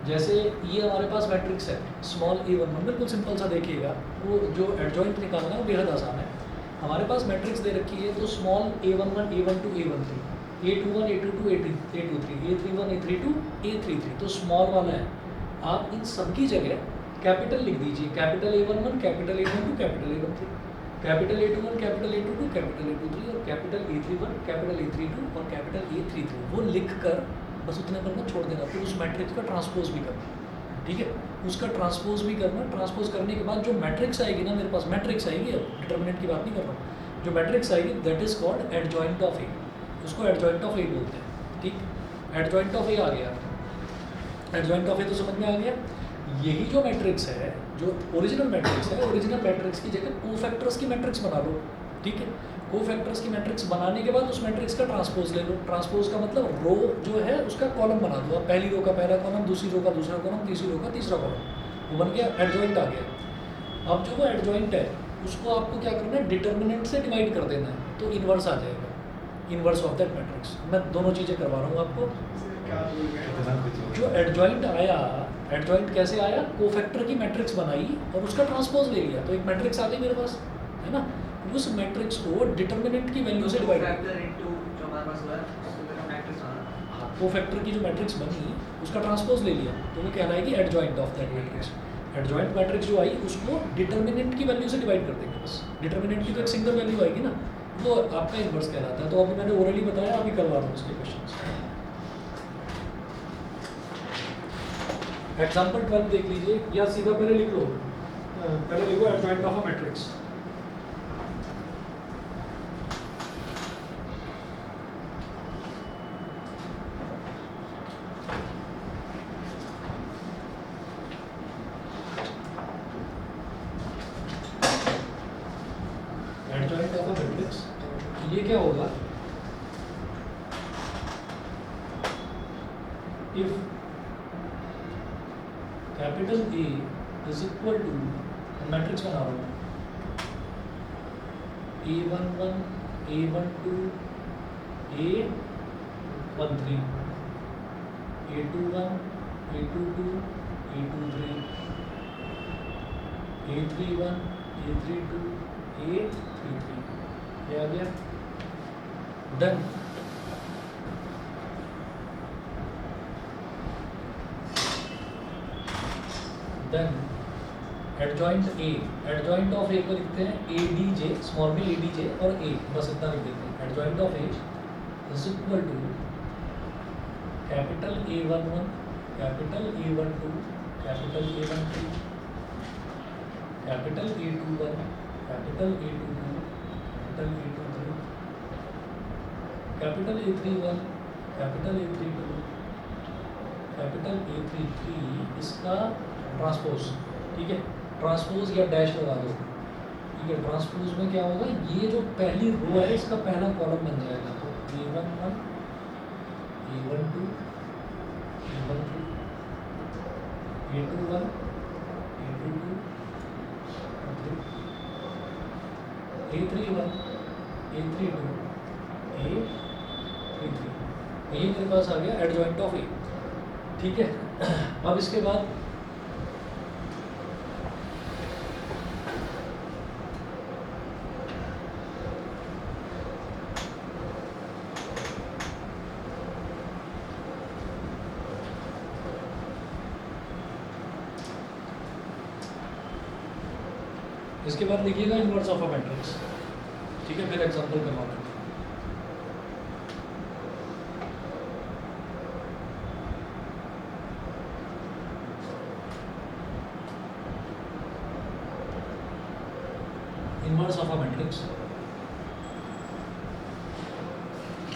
जैसे ये हमारे पास मैट्रिक्स है स्मॉल A11, बिल्कुल सिंपल सा देखिएगा, वो जो एडजॉइंट निकालना है वो बेहद आसान है। हमारे पास मैट्रिक्स दे रखी है, तो small A11 A12 A13 A21 A22 A23 A31 A32 A33, तो स्मॉल वाला है। आप इन सबकी जगह कैपिटल लिख दीजिए, capital A11 capital A12 capital A13 capital A21 capital A22 capital A23 और कैपिटल A31 कैपिटल A32 और कैपिटल A33। वो लिख कर बस उतने पर मत छोड़ देना, फिर उस मैट्रिक्स का ट्रांसपोज भी करना। ठीक है, उसका ट्रांसपोज भी करना। ट्रांसपोज करने के बाद जो मैट्रिक्स आएगी ना, मेरे पास मैट्रिक्स आएगी, अब डिटर्मिनेंट की बात नहीं कर रहा हूँ, जो मैट्रिक्स आएगी that is called adjoint of A, उसको एडजॉइंट ऑफ ए बोलते हैं। ठीक, एडजॉइंट ऑफ ए आ गया, एडजॉइंट ऑफ ए तो समझ में आ गया। यही जो मैट्रिक्स है, जो ओरिजिनल मैट्रिक्स है, ओरिजिनल मैट्रिक्स की जगह कोफैक्टर्स की मैट्रिक्स बना लो। ठीक है, कोफैक्टर्स की मैट्रिक्स बनाने के बाद उस मैट्रिक्स का ट्रांसपोज ले लो। ट्रांसपोज का मतलब रो जो है उसका कॉलम बना दो। अब पहली रो का पहला कॉलम, दूसरी रो का दूसरा कॉलम, तीसरी रो का तीसरा कॉलम, वो बन गया, एडजॉइंट आ गया। अब जो वो एडजॉइंट है उसको आपको क्या करना है, डिटर्मिनेंट से डिवाइड कर देना है, तो इनवर्स आ जाएगा, इनवर्स ऑफ दैट मैट्रिक्स। मैं दोनों चीज़ें करवा रहा हूँ आपको। इतना कुछ हो जो एडजॉइंट आया, एडजॉइंट कैसे आया, कोफैक्टर की मैट्रिक्स बनाई और उसका ट्रांसपोज ले लिया, तो एक मैट्रिक्स आ गई मेरे पास, है ना। उस मैट्रिक्स को डिटर्मिनेंट की वैल्यू से डिवाइड कर, कोफैक्टर की जो मैट्रिक्स बनी उसका ट्रांसपोज ले लिया, तो वो कहलाएगी adjoint of that matrix. Adjoint matrix जो आई उसको डिटर्मिनेंट की वैल्यू से डिवाइड कर देंगे बस। डिटर्मिनेंट की तो एक सिंगल वैल्यू आएगी ना, वो आपका इन्वर्स कहलाता है। तो अभी मैंने ओरली बताया, अभी करवा रहा हूँ उसके क्वेश्चन। एग्जाम्पल 12 देख लीजिए, या सीधा पहले लिख लो, पहले लिखो adjoint of a matrix. Adjoint of a matrix, ये क्या होगा, if capital A is equal to, matrix बना रहा हूँ, A11, A12, A13, A21, A22, A23, A31, A32, A33, ये आ गया। Done. Then adjoint A, adjoint of A को लिखते हैं ADJ, स्मॉल में ADJ और A, बस इतना लिख देते हैं। Adjoint of A is equal to capital A11, capital A12, capital A12, capital A21, capital A22, capital A23, capital A31, capital A32, capital A33, इसका ट्रांसपोज, ठीक है, ट्रांसपोज या डैश लगा दो, ठीक है। ट्रांसपोज में क्या होगा, ये जो पहली रो है इसका पहला कॉलम बन जाएगा, तो A11, A12, A12, A21, A22, A31, A32, A33, ये मेरे पास आ गया एडजॉइंट ऑफ A, ठीक है। अब इसके बाद इसके बाद लिखिएगा इनवर्स ऑफ अ मैट्रिक्स, ठीक है। फिर एग्जांपल करवाते हैं। Inverse of a matrix,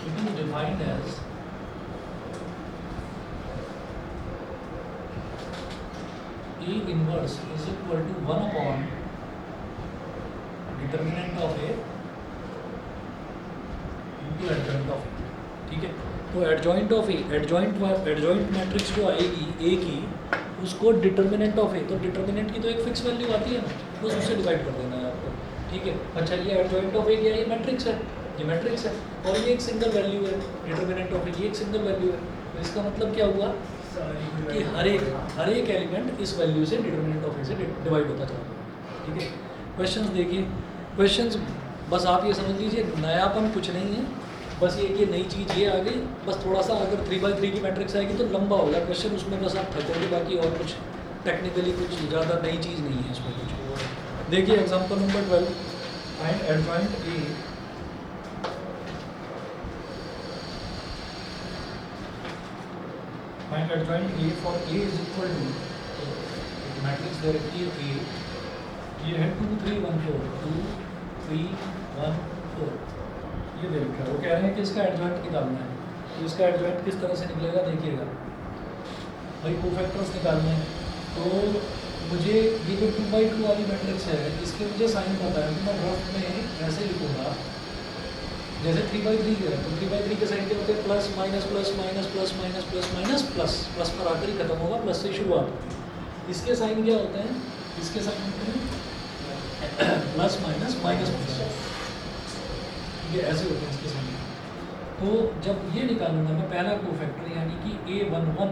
it is defined as A inverse is equal to 1 upon determinant of A into adjoint of A, ठीक है। तो adjoint of A, adjoint matrix जो आएगी A की, उसको डिटर्मिनेंट ऑफ A, तो डिटर्मिनेंट की तो एक फिक्स वैल्यू आती है ना, बस उससे डिवाइड कर देना है आपको, ठीक है। अच्छा, ये एडजॉइंट ऑफ A क्या है, ये मैट्रिक्स है, ये मैट्रिक्स है, और ये एक सिंगल वैल्यू है, डिटर्मिनेंट ऑफ A ये एक सिंगल वैल्यू है। तो इसका मतलब क्या हुआ कि हर एक एलिमेंट इस वैल्यू से, डिटर्मिनेंट ऑफ A से डिवाइड होता चला गया, ठीक है। क्वेश्चंस देखिए, क्वेश्चंस बस आप ये समझ लीजिए, नयापन कुछ नहीं है, बस ये नई चीज़ ये आ गई, बस थोड़ा सा अगर 3x3 की मैट्रिक्स आएगी तो लंबा होगा क्वेश्चन, उसमें बस आप थकोगे, बाकी और कुछ टेक्निकली कुछ ज़्यादा नई चीज़ नहीं है इसमें कुछ। देखिए example number 12, find adjoint A find adjoint A for A is equal to, matrix दे रखी है A, ये है 2 3 1 4, 2 3 1 4, ये दे रखा है। वो कह रहे हैं कि इसका एडजॉइंट निकालना है, तो इसका एडजॉइंट किस तरह से निकलेगा देखिएगा भाई, कोफैक्टर्स निकालने हैं, तो मुझे ये जो 2x2 वाली मैट्रिक्स है, इसके मुझे साइन पता है, तो मैं रफ में ऐसे लिखूँगा, जैसे 3x3 है, तो 3x3 के साइन क्या होते हैं, plus minus plus minus plus minus plus minus plus, plus पर आकर ही खत्म होगा, प्लस से शुरुआत होती है। इसके साइन क्या होते हैं, इसके साइन होते हैं प्लस माइनस माइनस प्लस, ये ऐसे होते हैं इसके साइन। तो जब ये निकालूंगा मैं पहला कोफैक्टर यानी कि A11,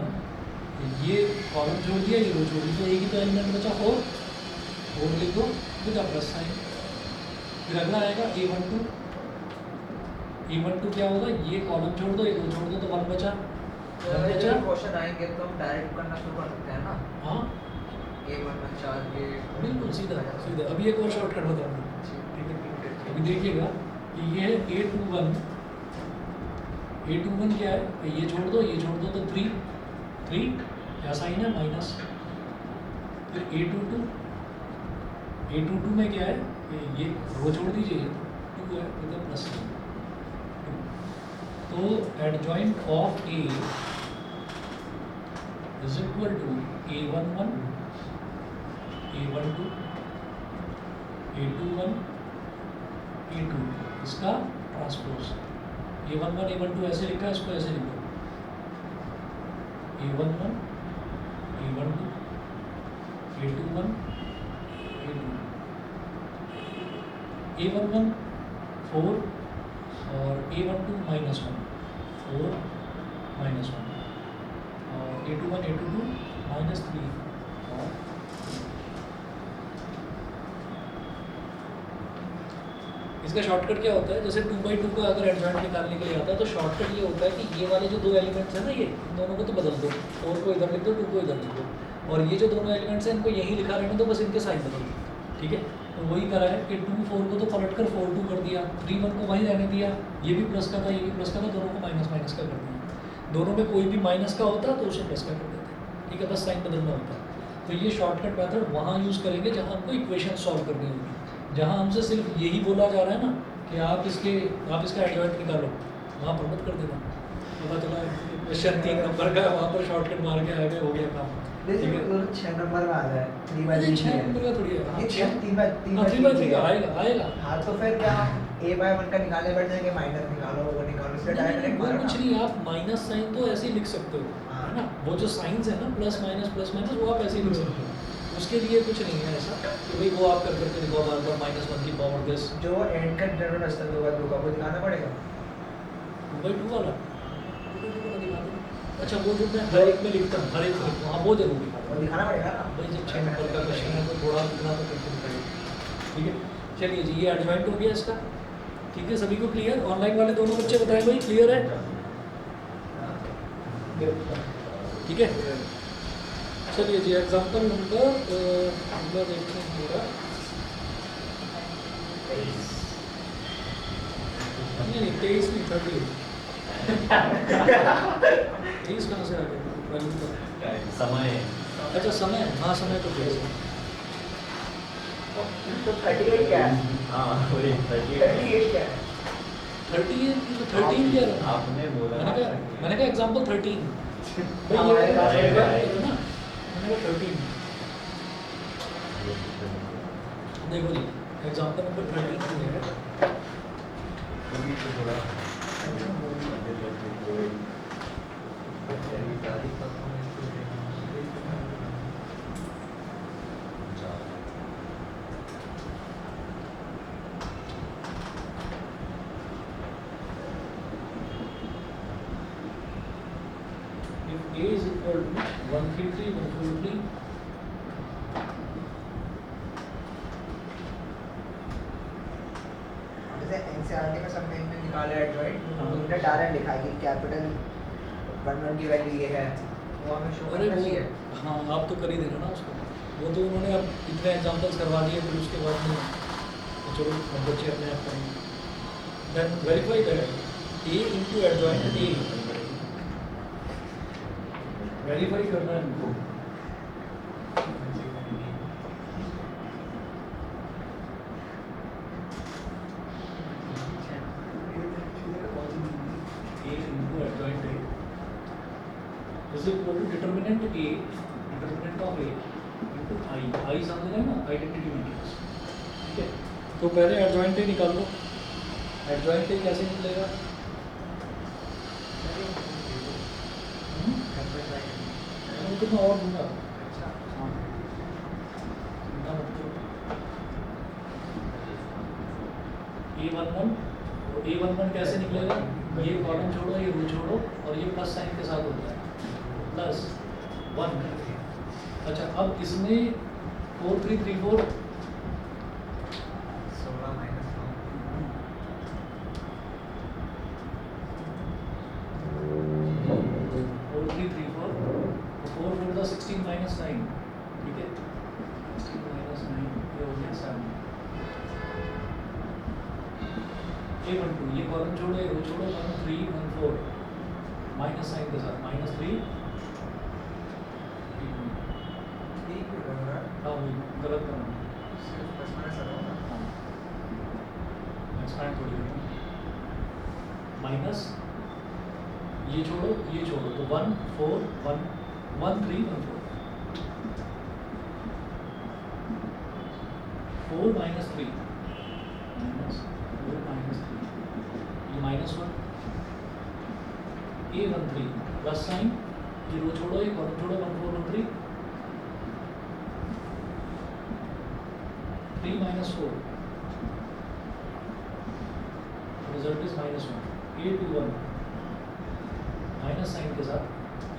ये कॉलम छोड़ दिया, ये रो छोड़ दी, तो एक ही तो एलिमेंट बचा 4 लिख दो विद अ प्लस साइन। फिर अगला आएगा A12, A12 क्या होगा, ये कॉलम छोड़ दो, ये रो छोड़ दो, तो 1 बचा। 1 बचा, क्वेश्चन आएंगे तो हम डायरेक्ट करना शुरू कर सकते हैं ना। हाँ A1 में 4 के बिल्कुल सीधा सीधा। अभी एक और शॉर्टकट बताऊंगा, ठीक है। अभी देखिएगा कि ये है A21, A21 क्या है, ये छोड़ दो, ये छोड़ दो, तो 3 क्या साइन है, माइनस। फिर A22 में क्या है, ये रो छोड़ दीजिए, 2 है विद अ प्लस। तो adjoint of A is equal to A11, A12, A21, A2, इसका ट्रांसपोज। A11 A12 ऐसे लिखा है, इसको ऐसे लिखो A11 A12 A21 A2। A11 4 और A12 -1, 4 -1, और A21 A22 -3 और इसका शॉर्टकट क्या होता है, जैसे 2/2 का अगर एडजॉइंट निकालने के लिए आता है तो शॉर्टकट ये होता है कि ये वाले जो 2 एलिमेंट्स हैं ना, ये इन दोनों को तो बदल दो, 4 को इधर लिख दो, 2 को इधर लिख दो, और ये जो दोनों एलिमेंट्स हैं इनको यहीं लिखा रहने दो, बस इनके साइन बदल दो, ठीक है। तो वही करा है कि 2 4 को तो पलट कर 4 2 कर दिया, 3 1 को वहीं रहने दिया, ये भी प्लस का था, ये भी प्लस का था, दोनों को माइनस माइनस का कर दिया। दोनों में कोई भी माइनस का होता तो उसे प्लस का कर देते, ठीक है, बस साइन बदलना होता है। तो ये शॉर्टकट मेथड वहाँ यूज़ करेंगे जहाँ हमको इक्वेशन सॉल्व करनी होगी। जहाँ हमसे सिर्फ यही बोला जा रहा है ना कि आप इसका एडजॉइंट निकालो, वहाँ पर मत कर देना। पता चला क्वेश्चन 3 नंबर का, वहाँ पर शॉर्टकट मार के आ गए, हो गया काम, ठीक है। 6 नंबर में आ जाए 3/3 6 नंबर का थोड़ी है, हाँ, ये 6 3/3 का आएगा। हाँ तो फिर क्या A/1 का निकालने बैठ जाएंगे, माइनस निकालो, वो निकालो, इसलिए डायरेक्ट वो मारो कुछ ना। नहीं, आप माइनस साइन तो ऐसे ही लिख सकते हो, है ना, वो जो साइंस है ना, प्लस माइनस वो आप ऐसे ही लिख सकते हो, उसके लिए कुछ नहीं है ऐसा कि भाई वो आप कर करके लिखो बार बार -1 की पावर दिस। जो एंड का डिटरमिनेंट अस्तर होगा 2 का, वो दिखाना पड़ेगा। 2/2 वाला 2/2 वाला दिखा दो। अच्छा, वो जो मैं हर एक में लिखता हूँ, हर एक में, हाँ वो जरूर दिखा वो दो दिखाना पड़ेगा ना। भाई, जब 6 नंबर का क्वेश्चन है तो थोड़ा इतना तो करके दिखाइए, ठीक है। चलिए जी, ये एडजॉइंट हो गया इसका, ठीक है। सभी को क्लियर, ऑनलाइन वाले दोनों बच्चे बताएं भाई क्लियर है, ठीक है। चलिए जी, एग्जाम्पल नंबर देखते हैं पूरा, नहीं 23 नहीं 30, 23 कहाँ से आ गया, समय। अच्छा समय, हाँ समय तो 23 है। तो 38 क्या है? हाँ वही 38 क्या है? 38 तो 13 क्या रहा, आपने बोला मैंने कहा एग्जाम्पल 13 भाई, हाँ, ये आएगा, है ना, मैंने कहा 13। देखो जी, एग्जाम्पल नंबर 13 है, if A is equal to 133 143, जैसे एनसीईआरटी में सबने इनमें निकाला है एडजॉइंट, हाँ। उन्होंने डायरेक्ट लिखा है कि कैपिटल 1 की वैल्यू ये है, वो हमें शो अरे करना वो, चाहिए। हाँ आप तो कर ही देना ना उसको, वो तो उन्होंने अब इतने एग्जाम्पल्स करवा दिए, फिर उसके बाद में तो चलो अब बच्चे अपने आप करेंगे। Then verify that A into adjoint A, verify करना है इनको। A into adjoint A is equal to determinant A, determinant of A into I समझ रहे हैं ना, आइडेंटिटी मैट्रिक्स, ठीक है। तो पहले एडजॉइंट A निकाल लो, एडजॉइंट A कैसे निकलेगा, तो मैं और दूंगा, हाँ चिंता मत करो। A11 कैसे निकलेगा, ये कॉलम छोड़ो, ये रो छोड़ो, और ये प्लस साइन के साथ होता है प्लस 1। अच्छा, अब इसमें 4 3 3 4 16 माइनस 4 3 3 4 4 4 का 16 माइनस 9, ठीक है, 16 माइनस 9 ये हो गया 7। ये 1 2, ये कॉलम छोड़ो, ये रो छोड़ो, 1 3 1 4 माइनस साइन के साथ -3 ठीक है बराबर हाँ वही गलत करना, सिर्फ प्लस माइनस आ रहा है हाँ एक्सपैंड थोड़ी करना, माइनस ये छोड़ो तो 1 4 1 1 3 1 4 4 माइनस 3 माइनस 4 माइनस 3 ये -1 a 1 3 प्लस साइन, ये रो छोड़ो, ये कॉलम छोड़ो, 1 4 1 3 3 minus 4 result is -1 a 2 1 minus sign के साथ,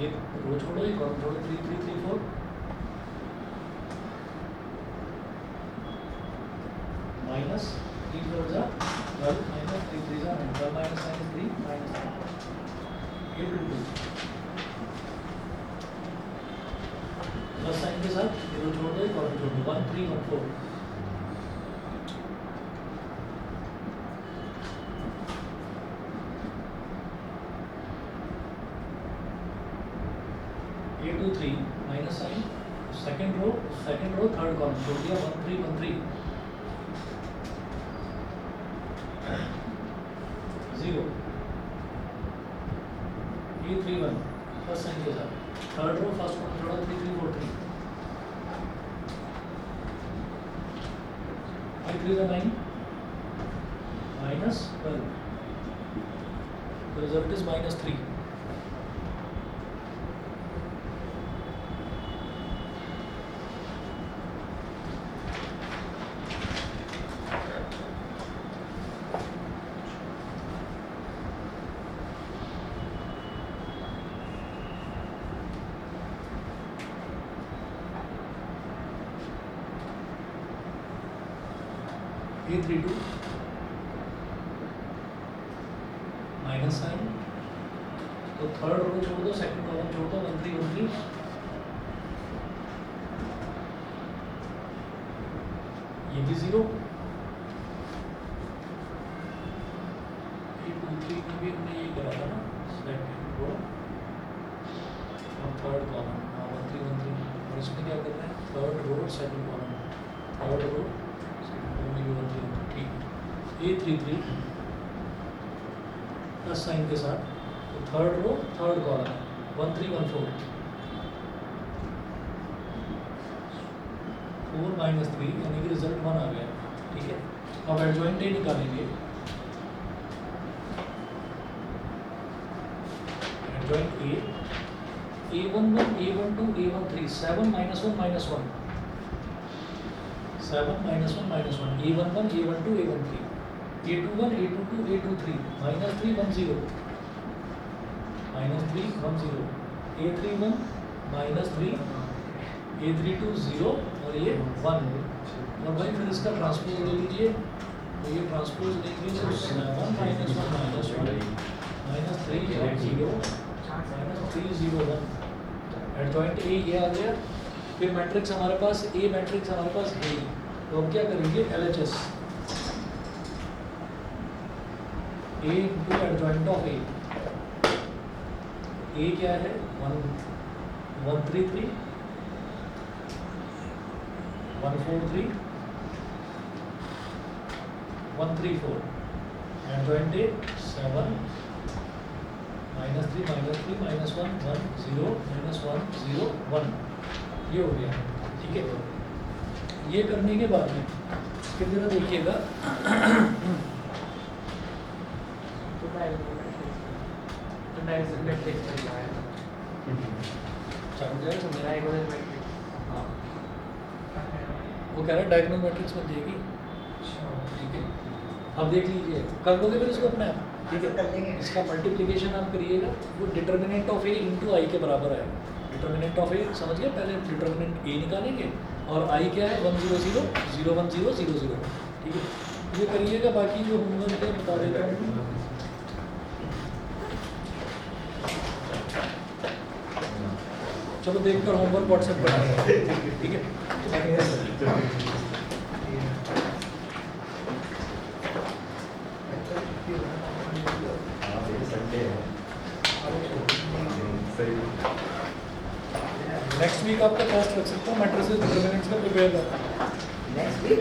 ये रो छोड़ो, ये कॉलम छोड़ो, 3 3 3 4 माइनस 3 4 जा 12 माइनस 3 3 जा 12 minus sign 3 minus a 2 2 plus sign के साथ, ये रो छोड़ दो, ये कॉलम छोड़ दो, 1 3 1 4 a 2 3 minus sign, second row third column छोड़ दिया, 1 3 1 3 0 a 3 1 प्लस साइन के साथ, थर्ड रो फर्स्ट कॉलम छोड़ा, 3 3 4 3 5 3 9 minus 12, the result is -3। a 3 2 minus sign, तो थर्ड रो छोड़ दो, सेकंड कॉलम छोड़ दो, 1 3 1 3 ये भी 0 ये 2 3 में भी हमने ये करा था ना, सेकंड रो और थर्ड कॉलम, 1 3 1 3 और इसमें क्या करना है, third row second column, third row second column में भी 1 3 ठीक है, a 3 3 प्लस साइन के साथ, तो third row third column 1 3 1 4 4 minus 3 यानी कि रिजल्ट 1 आ गया, ठीक है। अब एडजॉइंट ए निकालेंगे, adjoint A a1 1 a1 2 a1 3 7 minus 1 minus 1 7 minus 1 minus 1 a1 1 a1 2 a1 3 a2 1 a2 2 a2 3 minus 3 1 0 minus 3 1 0 a3 1 minus 3 a3 2 0 और ये 1 और भाई फिर इसका ट्रांसपोज ले लीजिए, तो ये ट्रांसपोज लेंगे तो 7 minus 1 minus 1 minus 3 1 0 minus 3 0 1 adjoint A ये आ गया। फिर मैट्रिक्स हमारे पास ए मैट्रिक्स हमारे पास है, तो हम क्या करेंगे LHS A into adjoint of A क्या है 1 1 3 3 1 4 3 1 3 4 एडजॉइंट ए 7 -3 -3 -1 1 0 -1 0 1 ये हो गया, ठीक है। ये करने के बाद में फिर जरा देखिएगा मेरा एक और मैट्रिक्स हाँ वो कह रहा है डायगोनल मैट्रिक्स बन जाएगी, ठीक है। अब देख लीजिए, कर लोगे फिर इसको अपने आप। ठीक कर लेंगे। है, इसका मल्टीप्लिकेशन आप करिएगा, वो डिटर्मिनेंट ऑफ ए इंटू आई के बराबर आएगा। डिटर्मिनेंट ऑफ ए समझ गए, पहले डिटर्मिनेंट ए निकालेंगे और आई क्या है 1 0 0 0 1 0 0 0, ठीक है। ये करिएगा, बाकी जो होमवर्क है बता देता हूँ। चलो देखकर होमवर्क व्हाट्सएप पर, ठीक है। हाँ, ये संडे है। सही। नेक्स्ट वीक आपका टेस्ट रख सकता हूँ, मैट्रिसेस डिटर्मिनेंट्स का प्रिपेयर करना। Next week